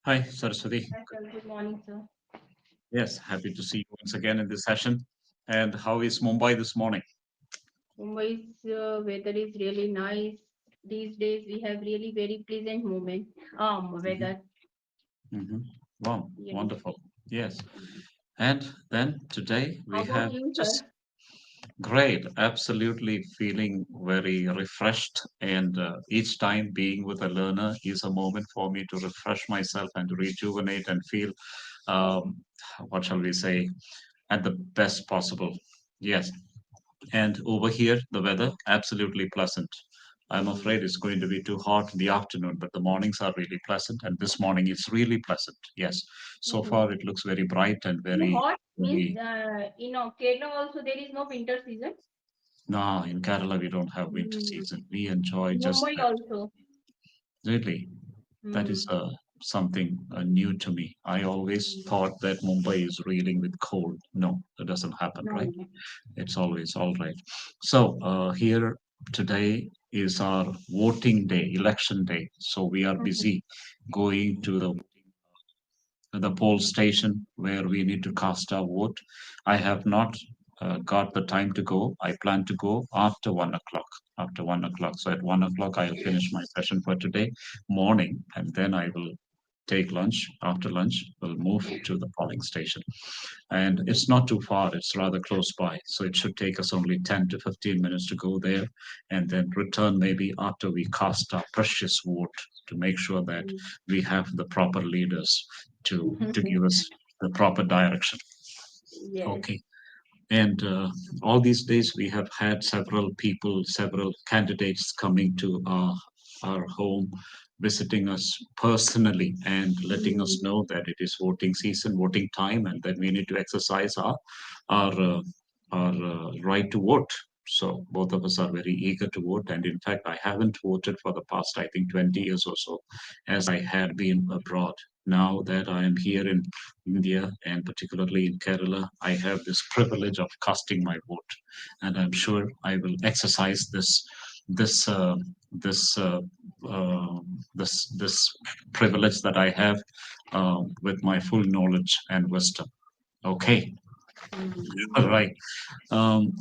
Hi, Saraswati. Hi, sir. Good morning, sir. Yes, happy to see you once again in this session. And how is Mumbai this morning? Mumbai's weather is really nice. These days we have really very pleasant moment. hmm Weather. Wow, Yes. wonderful. Yes. And then today How we about have you, just sir? great, absolutely feeling very refreshed. And each time being with a learner is a moment for me to refresh myself and to rejuvenate and feel, um, what shall we say, at the best possible. Yes. And over here, the weather absolutely pleasant. I'm Mm. afraid it's going to be too hot in the afternoon, but the mornings are really pleasant, and this morning is really pleasant. Yes, so Mm-hmm. far it looks very bright and In very, hot means very. Kerala also there is no winter season. No, in Kerala we don't have winter Mm. season. We enjoy In just Mumbai that. also. Really, that is Mm. something new to me. I always Mm. thought that Mumbai is reeling with cold. No, that doesn't happen, No, right? no. It's always all right. So here today is our voting day, election day. So we are Mhm. busy going to the poll station where we need to cast our vote. I have not got the time to go. I plan to go after 1 o'clock. After 1 o'clock. So at 1 o'clock, I'll finish my session for today morning, and then I will take lunch. After lunch, we'll move to the polling station. And it's not too far, it's rather close by. So it should take us only 10 to 15 minutes to go there and then return maybe after we cast our precious vote to make sure that Mm. we have the proper leaders to give us the proper direction. Yes. Okay. And all these days, we have had several people, several candidates coming to our home, visiting us personally and letting Mm. us know that it is voting season, voting time, and that we need to exercise our right to vote. So both of us are very eager to vote, and in fact, I haven't voted for the past, I think, 20 years or so, as I had been abroad. Now that I am here in India and particularly in Kerala, I have this privilege of casting my vote, and I'm sure I will exercise this uh, this uh, uh, this privilege that I have with my full knowledge and wisdom. Okay, all Mm. right.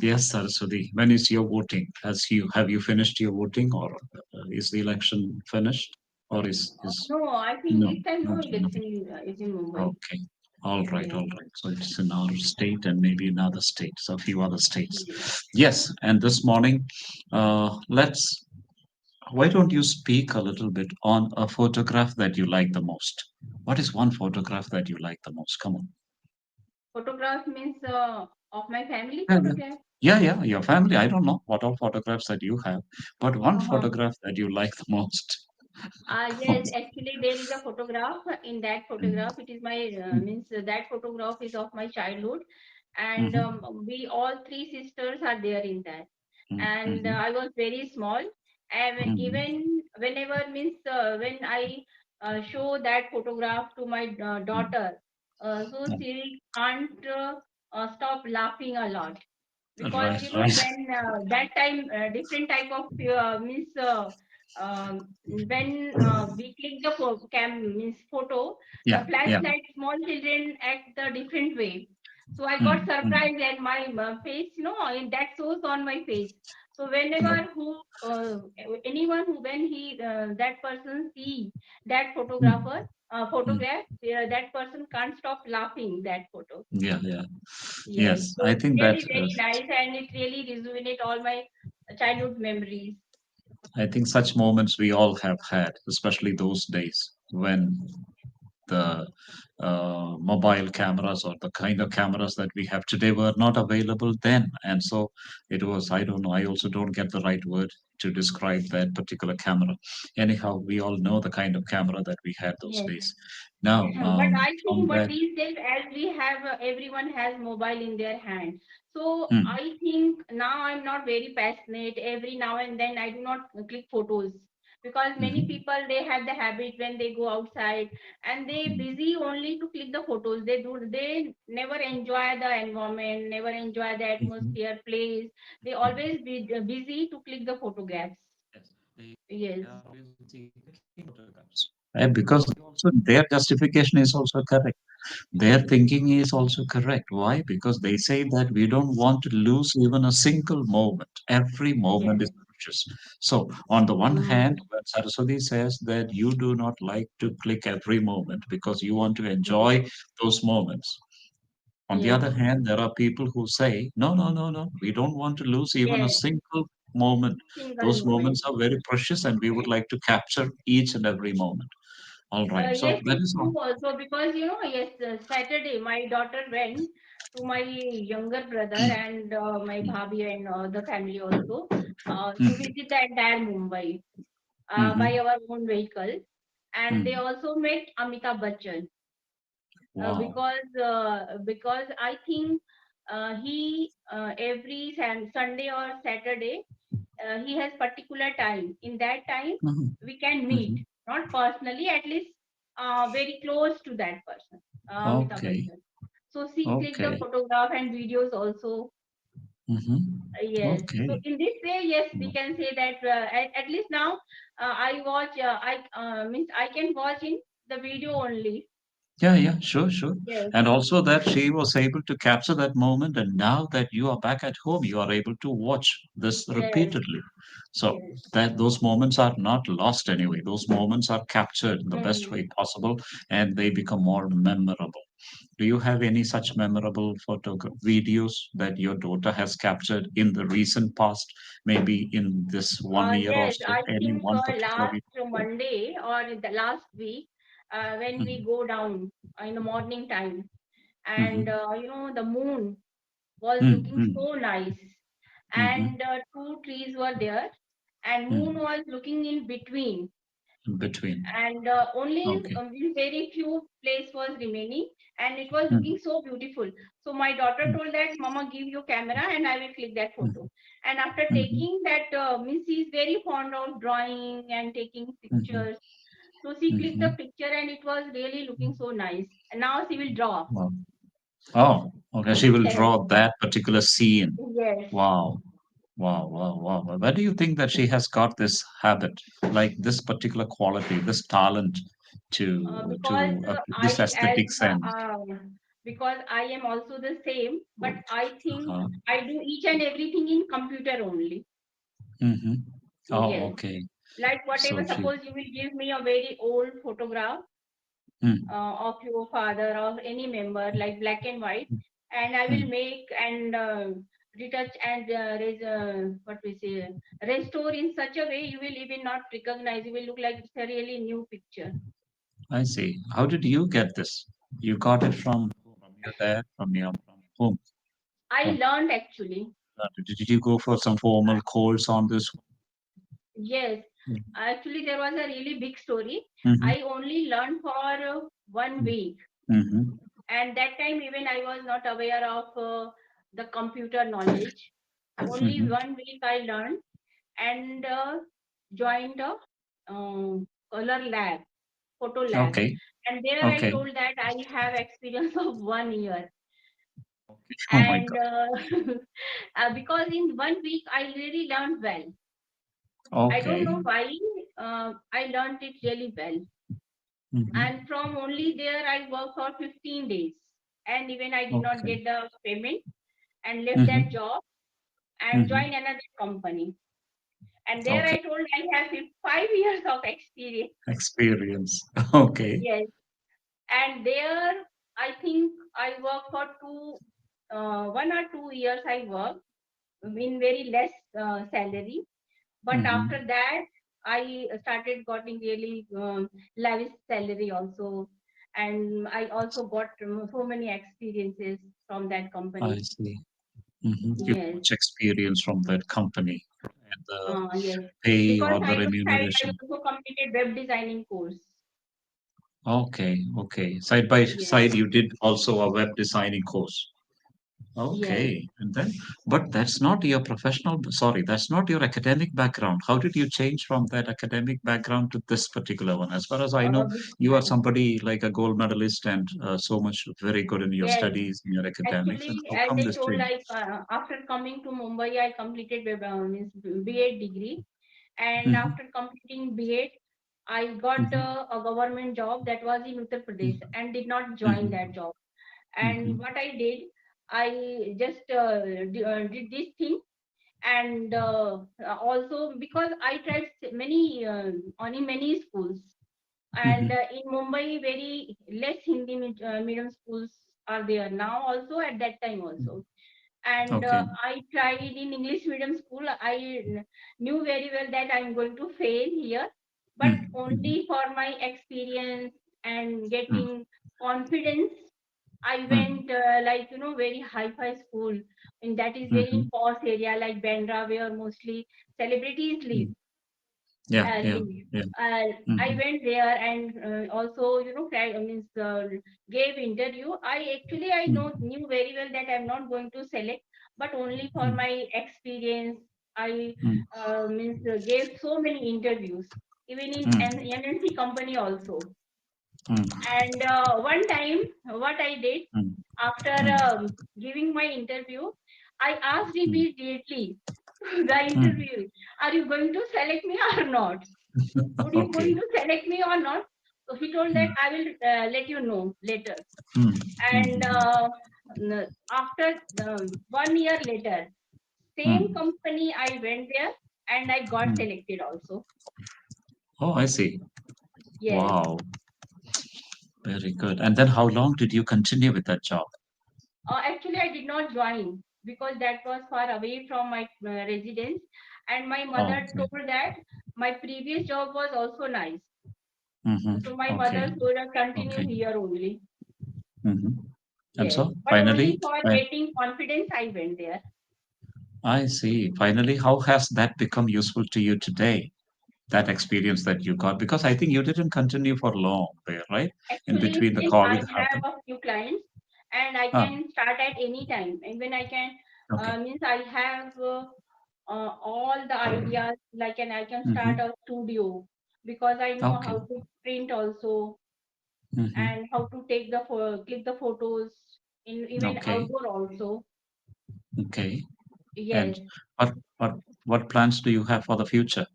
Yes, Saraswati. When is your voting? Have you finished your voting, or is the election finished, or is No, I think no, this time no not election is in Mumbai. Okay. All right, Yes. all right. So it's in our state and maybe in other states, a few other states. Yes. Yes, and this morning, why don't you speak a little bit on a photograph that you like the most? What is one photograph that you like the most? Come on. Photograph means of my family Yeah, yeah. photograph. Yeah, your family. I don't know what all photographs that you have, but one Uh-huh. photograph that you like the most. Come on. Yes, actually there is a photograph. In that Mm, photograph, it is my mm, means that photograph is of my childhood, and mhm, we all three sisters are there in that. mm, And mhm, I was very small, and mhm, even whenever means when I show that photograph to my mm. daughter, so she can't stop laughing a lot because Right, you know right. when that time different type of means when we click the cam means photo, the Yeah, yeah. flashlight small children act the different way. So I got Mm, mm, surprised and my face, and that shows on my face. So whenever mm, who anyone who when he that person see that mm. Mm. photograph, that person can't stop laughing that photo. Yeah, yeah. Yes, Yes, so I it's think that really very nice and it really rejuvenate all my childhood memories. I think such moments we all have had, especially those days when the mobile cameras or the kind of cameras that we have today were not available then. And so it was, I don't know, I also don't get the right word to describe that particular camera. Anyhow, we all know the kind of camera that we had those Yes. days. Now, But I from think, but that, these days, as we have, everyone has mobile in their hand. So hmm, I think now I'm not very passionate. Every now and then, I do not click photos because many mhm, people they have the habit when they go outside and they hmm, busy only to click the photos. They never enjoy the environment, never enjoy the mhm, atmosphere, place. They hmm. always be busy to click the photographs. Yes, they Yes. are always busy clicking photographs. Because also their justification is also correct. Their thinking is also correct. Why? Because they say that we don't want to lose even a single moment. Every moment is Yes. precious. So, on the one hand, Mm, when Saraswati says that you do not like to click every moment because you want to yes. enjoy those moments. On the Yes. other hand, there are people who say, no, no, no, no, we don't want to lose even a Yes. single moment. Single Those moments moment. are very precious and we would like to capture each and every moment. All right. So Yes, that it's is all. true also because yes, Saturday my daughter went to my younger brother and my Mm, bhabhi and the family also to mm, visit the entire Mumbai by mhm, our own vehicle, and they mm. also met Amitabh Bachchan Wow. because I think he every Sunday or Saturday he has particular time. In that time, Mhm, we can meet, mhm. not personally, at least very close to that person, Amitabh Okay. Bachchan. So she clicked the Okay. photograph and videos also. Mhm. Yes. So Okay. in this way, yes, we Wow. can say that at least now I watch. I means I can watch in the video only. Yeah, yeah, sure, sure. Yes. And also that she was able to capture that moment, and now that you are back at home, you are able to watch this Yes. repeatedly. So Yes. that those moments are not lost anyway. Those moments are captured in the best Mm. way possible, and they become more memorable. Do you have any such memorable photo videos that your daughter has captured in the recent past, maybe in this 1 year or Yes, so? I Any think one particular last video? Monday or the last week, when we Mhm, go down in the morning time, and mhm, the moon was looking mhm, so nice, mhm, and two trees were there, and moon mhm. was looking in between, In between. and only Okay. very few place was remaining, and it was looking Mm, so beautiful. So my daughter mm, told that mama, give your camera and I will click that photo. mm, And after mhm, taking that, means she is very fond of drawing and taking mhm, pictures, so she clicked the mhm. picture and it was really looking so nice, and now she will draw. Wow. Oh, okay. She will Yes. draw that particular scene. Yes. Wow. Wow, wow, wow. Where do you think that she has got this habit, like this particular quality, this talent Because to this I as aesthetic sense? because I am also the same, but I think Uh-huh. I do each and everything in computer only. Mm-hmm. Oh, Yes. okay. Like So whatever, she. suppose you will give me a very old photograph Mm, of your father or any member, like black and white, and I will mm. make and retouch and what we say, restore in such a way you will even not recognize. You will look like it's a really new picture. I see. How did you get this? You got it from your dad, from whom? I From learned actually. did you go for some formal course on this? Yes, actually, there was a really big story. Mm-hmm. I only learned for 1 week, Mm-hmm. and that time even I was not aware of the computer knowledge. Only Mm-hmm. 1 week I learned and joined a color lab, photo lab, Okay. and there I Okay. told that I have experience of 1 year, Okay. Oh my and God. because in 1 week I really learned well. I don't Okay. know why I learned it really well. And Mm-hmm. from only there, I worked for 15 days. And even I did not Okay. get the payment and left that Mm-hmm. job and Mm-hmm. joined another company. And there Okay. I told I have 5 years of experience. Experience. Okay. Yes. And there, I think I worked for 1 or 2 years I worked in very less salary. But Mm-hmm. after that, I started getting really lavish salary also, and I also got so many experiences from that I company. see. Mm-hmm. You have Yes, much experience from that company and the yes. pay Because or the side by side, I remuneration. also completed web designing course. Okay. Okay. Side by Yes, side, you did also a web designing course. yes. Okay. And then, but that's not your professional, sorry, that's not your academic background. How did you change from that academic background to this particular one? As far as I know, you are somebody like a gold medalist and so much very good in your Yes. studies, in your academics. And Actually, how as come I this told, change? like after coming to Mumbai, I completed means B.Ed degree, and Hmm. after completing B.Ed, I got mhm, a government job that was in Uttar Pradesh mhm, and did not join that mhm, job. And mhm, what I did, I just did this thing. And also because I tried many on in many schools, and mhm. in Mumbai, very less Hindi medium schools are there now. Also at that time also, and Okay. I tried in English medium school. Knew very well that I'm going to fail here, but Mhm, mhm, only for my experience and mhm, getting confidence, I mhm, went very high-fi school, and that is very in mhm, posh area like Bandra, where mostly celebrities live. mhm. Yeah, yeah, Live. yeah. I Mhm, went there and also means gave interview. I mhm, knew very well that I'm not going to select, but only for mhm, my experience. I mhm, means gave so many interviews, even in mhm, an MNC company also. mhm, And one time, what I did mhm, after mhm, giving my interview, I asked mhm, immediately the mhm. interview, "Are you going to select me or not? Would you going Okay. to select me or not?" So he told that Mhm, I will let you know later. mhm, And mhm, after 1 year later, same mhm, company I went there and I got mhm. selected also. Oh, I see. Yes. Wow, very good. And then how long did you continue with that job? Actually, I did not join because that was far away from my residence, and my Oh, mother okay. told that my previous job was also nice. Mhm. So my Okay. mother told her continue Okay. here only. Mhm. And Yes, so but only finally, for I getting confidence, I went there. I see. Finally, how has that become useful to you today? That experience that you got, because I think you didn't continue for long there, right? In Actually, between the still I COVID have happened. a few clients, and I Ah, can start at any time. And when I can, okay. means I have all the ideas. Like, and I can start Mm-hmm. a studio because I know Okay. how to print also Mm-hmm. and how to take the click the photos in even Okay. outdoor also. Okay. And Yes, what what what plans do you have for the future?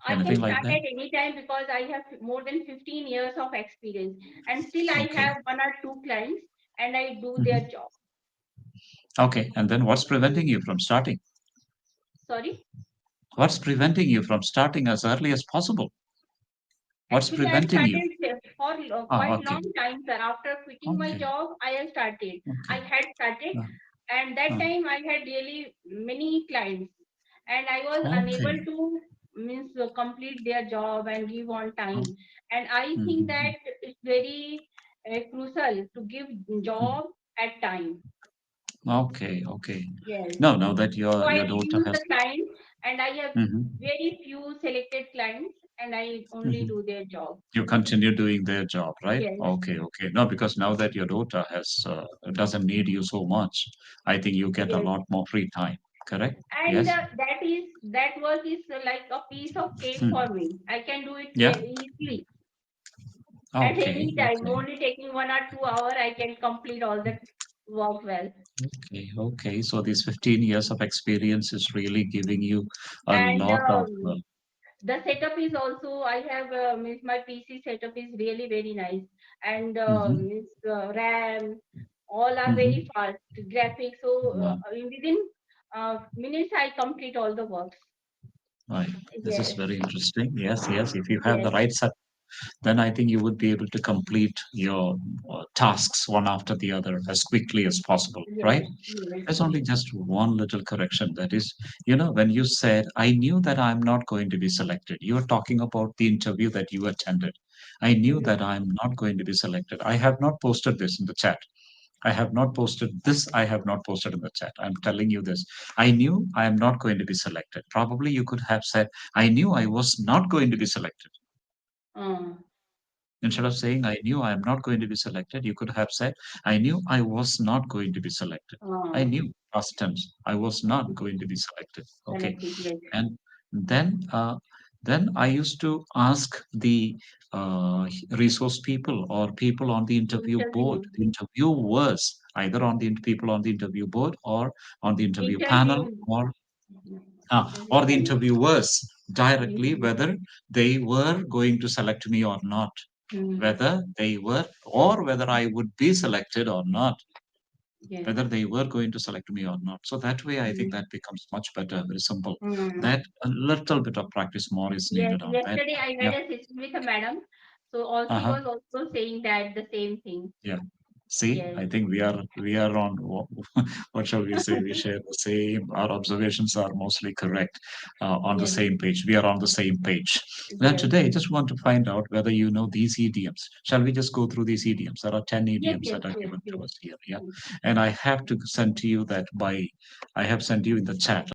I can Anything like start that? at any time because I have more than 15 years of experience, and still I Okay. have one or two clients and I do their Mm-hmm. job. Okay. And then what's preventing you from starting? Sorry. What's preventing you from starting as early as possible? What's Actually, I preventing you? started for Ah, quite okay. long time, sir. After quitting my Okay. job, I have started. I Okay. had started, Ah, and that ah, time I had really many clients, and I was unable okay. to means complete their job and give on Ah, time. And I think mm-hmm. that it's very crucial to give job at time. Okay, okay. Yes. Now that So I your daughter reduce has. the client, and I have Mhm, very few selected clients, and I only mhm. do their job. You continue doing their job, right? Yes. Okay, okay. No, because now that your daughter has doesn't need you so much, I think you get a Yes. lot more free time. Correct? And Yes. that work is like a piece of cake Hmm. for me. I can do it Yeah. very easily at Okay. any time. Okay. Only taking 1 or 2 hours, I can complete all the work well. Okay. Okay. So these 15 years of experience is really giving you a And lot of. the setup is also I have means my PC setup is really very nice, and Mhm, means RAM, all are very mhm. fast graphics. So Wow. within minutes I complete all the works. Right. This is Yes, very interesting. Yes. Yes. If you have the yes, right set, then I think you would be able to complete your tasks one after the other as quickly as possible, right? yes, yes, There's only just one little correction. That is, when you said, I knew that I'm not going to be selected, you are talking about the interview that you attended. I knew yes. that I'm not going to be selected. I have not posted this in the chat. I have not posted this. I have not posted in the chat. I'm telling you this. I knew I am not going to be selected. Probably you could have said, I knew I was not going to be selected. Uh, Instead of saying, I knew I am not going to be selected, you could have said, I knew I was not going to be selected. I uh, knew, past tense, I was not going to be selected. Okay. Selected. Yes. And then, then I used to ask the resource people or people on the interview board, Interview, the interviewers, either on the people on the interview board or on the interview panel interview, or the interview. interviewers. directly Mhm. whether they were going to select me or not, Mhm. whether they were, or whether I would be selected or not, Yes. whether they were going to select me or not. So that way, I think Mhm. that becomes much better, very simple. Mhm. That a little bit of practice more is Yes. needed on that. Yesterday I Yeah. had a session with a madam, so all she Uh-huh. was also saying that the same thing. Yeah. See, Yes. I think we are on what shall we say? We share the same. Our observations are mostly correct, on the Yes. same page. We are on the same page. Now, Yes. today, I just want to find out whether you know these idioms. Shall we just go through these idioms? There are 10 Yes. idioms Yes. that are Yes. given Yes. to us here. Yeah. And I have to send to you that by, I have sent you in the chat.